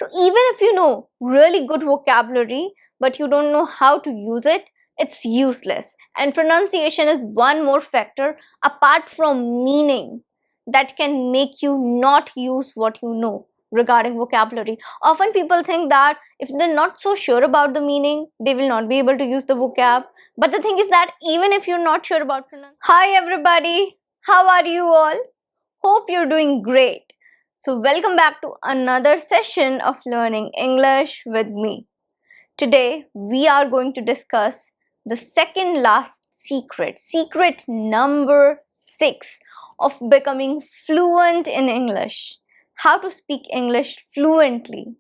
So even if you know really good vocabulary, but you don't know how to use it, it's useless. And pronunciation is one more factor apart from meaning that can make you not use what you know regarding vocabulary. Often people think that if they're not so sure about the meaning, they will not be able to use the vocab. But the thing is that even if you're not sure about pronunciation. Hi everybody, how are you all? Hope you're doing great. So welcome back to another session of learning English with me. Today we are going to discuss the second last secret number 6 of becoming fluent in English. How to speak English fluently.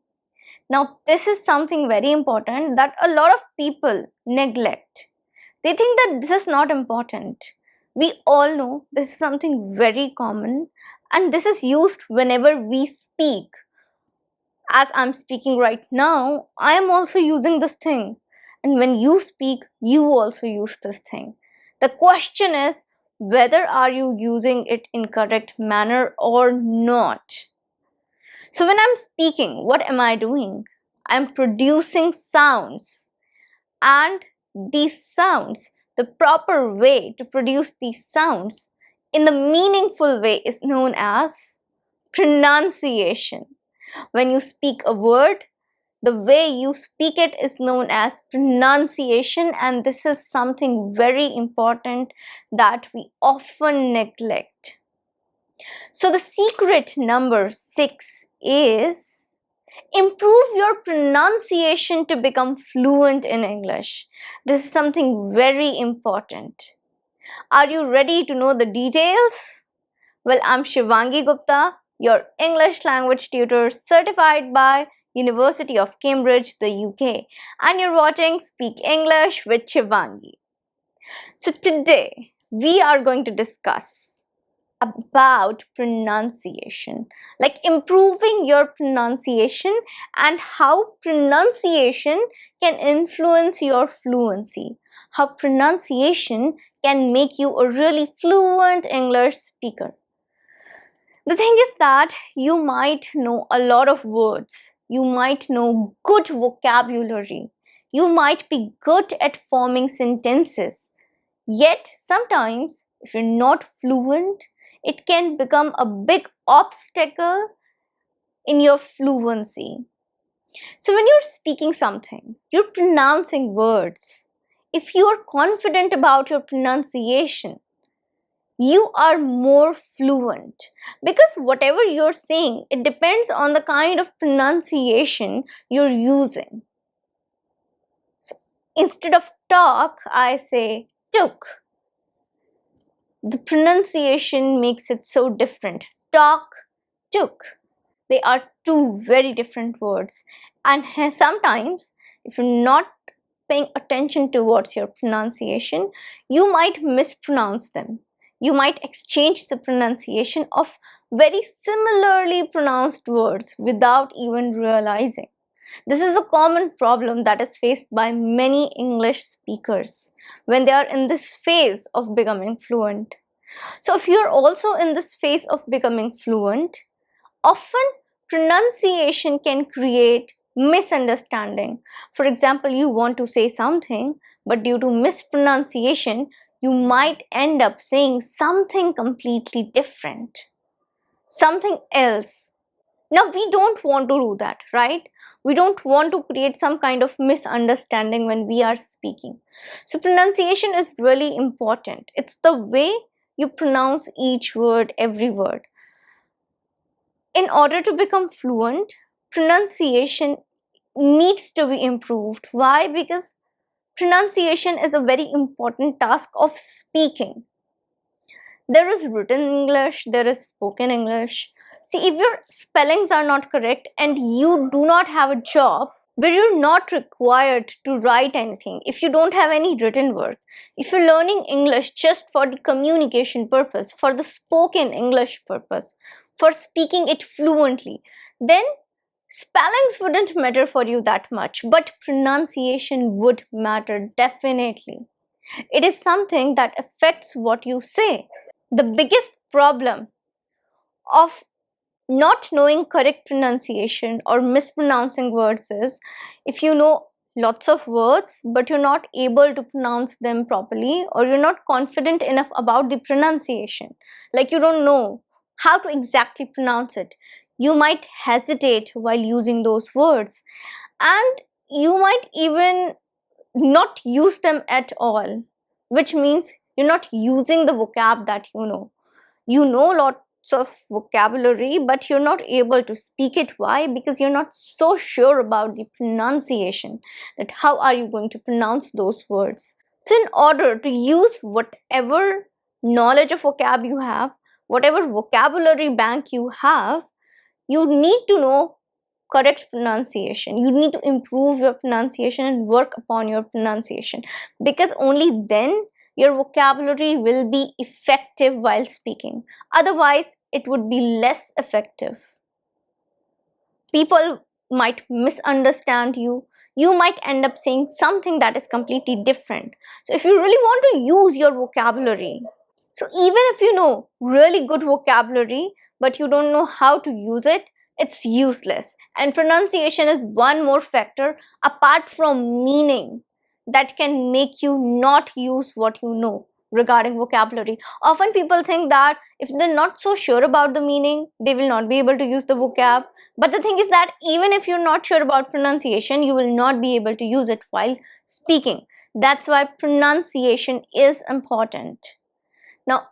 Now this is something very important that a lot of people neglect. They think that this is not important. We all know this is something very common and this is used whenever we speak. As I'm speaking right now, I am also using this thing. And when you speak, you also use this thing. The question is whether are you using it in correct manner or not. So when I'm speaking, what am I doing? I'm producing sounds. And these sounds, the proper way to produce these sounds in the meaningful way is known as pronunciation. When you speak a word, the way you speak it is known as pronunciation, and this is something very important that we often neglect. So the secret number 6 is improve your pronunciation to become fluent in English. This is something very important. Are you ready to know the details? Well, I'm Shivangi Gupta, your English language tutor certified by University of Cambridge, the UK, and you're watching Speak English with Shivangi. So today we are going to discuss about pronunciation, like improving your pronunciation and how pronunciation can influence your fluency, how pronunciation can make you a really fluent English speaker. The thing is that you might know a lot of words, you might know good vocabulary, you might be good at forming sentences, yet sometimes if you're not fluent, it can become a big obstacle in your fluency. So when you're speaking something, you're pronouncing words. If you are confident about your pronunciation, you are more fluent, because whatever you're saying, it depends on the kind of pronunciation you're using. So instead of talk, I say took. The pronunciation makes it so different. Talk, took. They are two very different words. And sometimes, if you're not paying attention towards your pronunciation, you might mispronounce them. You might exchange the pronunciation of very similarly pronounced words without even realizing. This is a common problem that is faced by many English speakers when they are in this phase of becoming fluent. So if you're also in this phase of becoming fluent, often pronunciation can create misunderstanding. For example, you want to say something, but due to mispronunciation, you might end up saying something completely different, something else. Now, we don't want to do that, right? We don't want to create some kind of misunderstanding when we are speaking. So pronunciation is really important. It's the way you pronounce each word, every word. In order to become fluent, pronunciation needs to be improved. Why? Because pronunciation is a very important task of speaking. There is written English, there is spoken English. See, if your spellings are not correct and you do not have a job where you're not required to write anything, if you don't have any written work, if you're learning English just for the communication purpose, for the spoken English purpose, for speaking it fluently, then spellings wouldn't matter for you that much, but pronunciation would matter definitely. It is something that affects what you say. The biggest problem of Not knowing correct pronunciation or mispronouncing words is if you know lots of words but you're not able to pronounce them properly, or you're not confident enough about the pronunciation, like you don't know how to exactly pronounce it. You might hesitate while using those words, and you might even not use them at all, which means you're not using the vocab that you know. You know lots of vocabulary, but you're not able to speak it. Why? Because you're not so sure about the pronunciation, that how are you going to pronounce those words. So in order to use whatever knowledge of vocab you have, whatever vocabulary bank you have, you need to know correct pronunciation. You need to improve your pronunciation and work upon your pronunciation, because only then your vocabulary will be effective while speaking. Otherwise, it would be less effective. People might misunderstand you. You might end up saying something that is completely different. So, if you really want to use your vocabulary, so even if you know really good vocabulary, but you don't know how to use it, it's useless. And pronunciation is one more factor apart from meaning that can make you not use what you know regarding vocabulary. Often people think that if they're not so sure about the meaning, they will not be able to use the vocab. But the thing is that even if you're not sure about pronunciation, you will not be able to use it while speaking. That's why pronunciation is important. Now,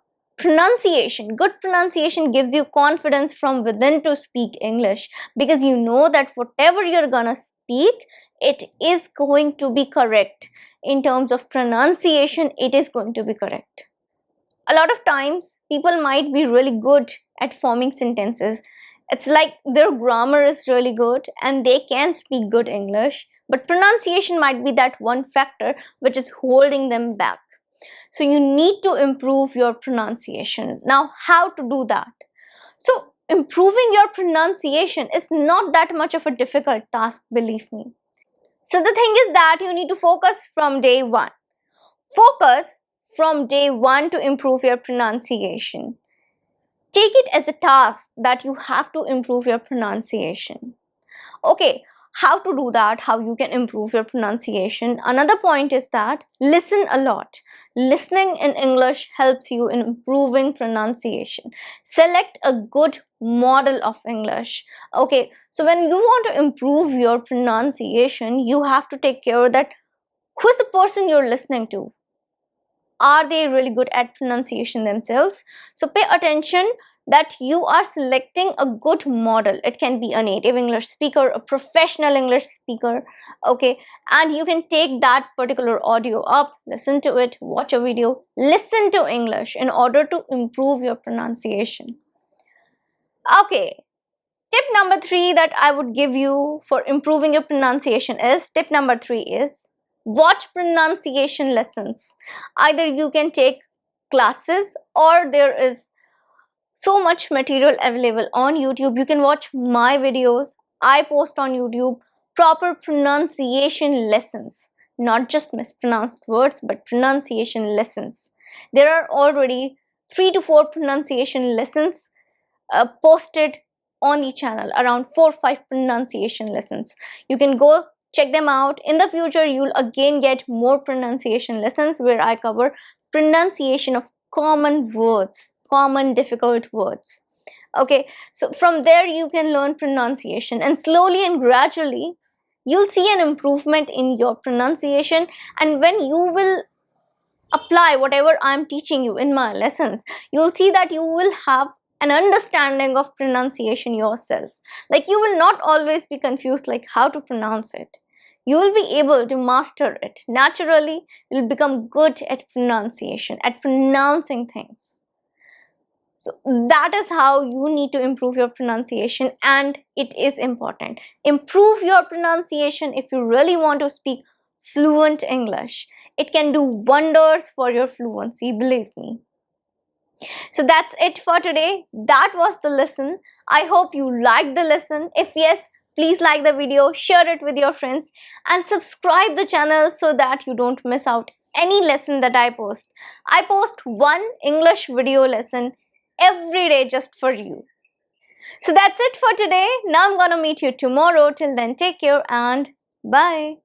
good pronunciation gives you confidence from within to speak English, because you know that whatever you're gonna speak, it is going to be correct. In terms of pronunciation, it is going to be correct. A lot of times, people might be really good at forming sentences. It's like their grammar is really good and they can speak good English, but pronunciation might be that one factor which is holding them back. So you need to improve your pronunciation. Now, how to do that? So improving your pronunciation is not that much of a difficult task, believe me. So the thing is that you need to focus from day one. Focus from day one to improve your pronunciation. Take it as a task that you have to improve your pronunciation. Okay, how to do that, how you can improve your pronunciation. Another point is that listen a lot. Listening in English helps you in improving pronunciation. Select a good model of English. Okay, so when you want to improve your pronunciation, you have to take care that who's the person you're listening to. Are they really good at pronunciation themselves? So pay attention that you are selecting a good model. It can be a native English speaker, a professional English speaker, okay, and you can take that particular audio up, listen to it, watch a video, listen to English in order to improve your pronunciation. Okay, tip number 3 that I would give you for improving your pronunciation is, tip number 3 is watch pronunciation lessons. Either you can take classes, or there is so much material available on YouTube. You can watch my videos. I post on YouTube proper pronunciation lessons, not just mispronounced words, but pronunciation lessons. There are already 3 to 4 pronunciation lessons posted on the channel, around 4 or 5 pronunciation lessons. You can go check them out. In the future, you'll again get more pronunciation lessons where I cover pronunciation of common words, common difficult words. Okay, so from there you can learn pronunciation, and slowly and gradually you'll see an improvement in your pronunciation. And when you will apply whatever I'm teaching you in my lessons, you'll see that you will have an understanding of pronunciation yourself. Like, you will not always be confused like how to pronounce it. You will be able to master it naturally. You'll become good at pronunciation, at pronouncing things. So that is how you need to improve your pronunciation, and it is important. Improve your pronunciation if you really want to speak fluent English. It can do wonders for your fluency, believe me. So that's it for today. That was the lesson. I hope you liked the lesson. If yes, please like the video, share it with your friends, and subscribe the channel so that you don't miss out any lesson that I post. I post one English video lesson every day just for you. So that's it for today. Now I'm gonna meet you tomorrow. Till then, take care and bye.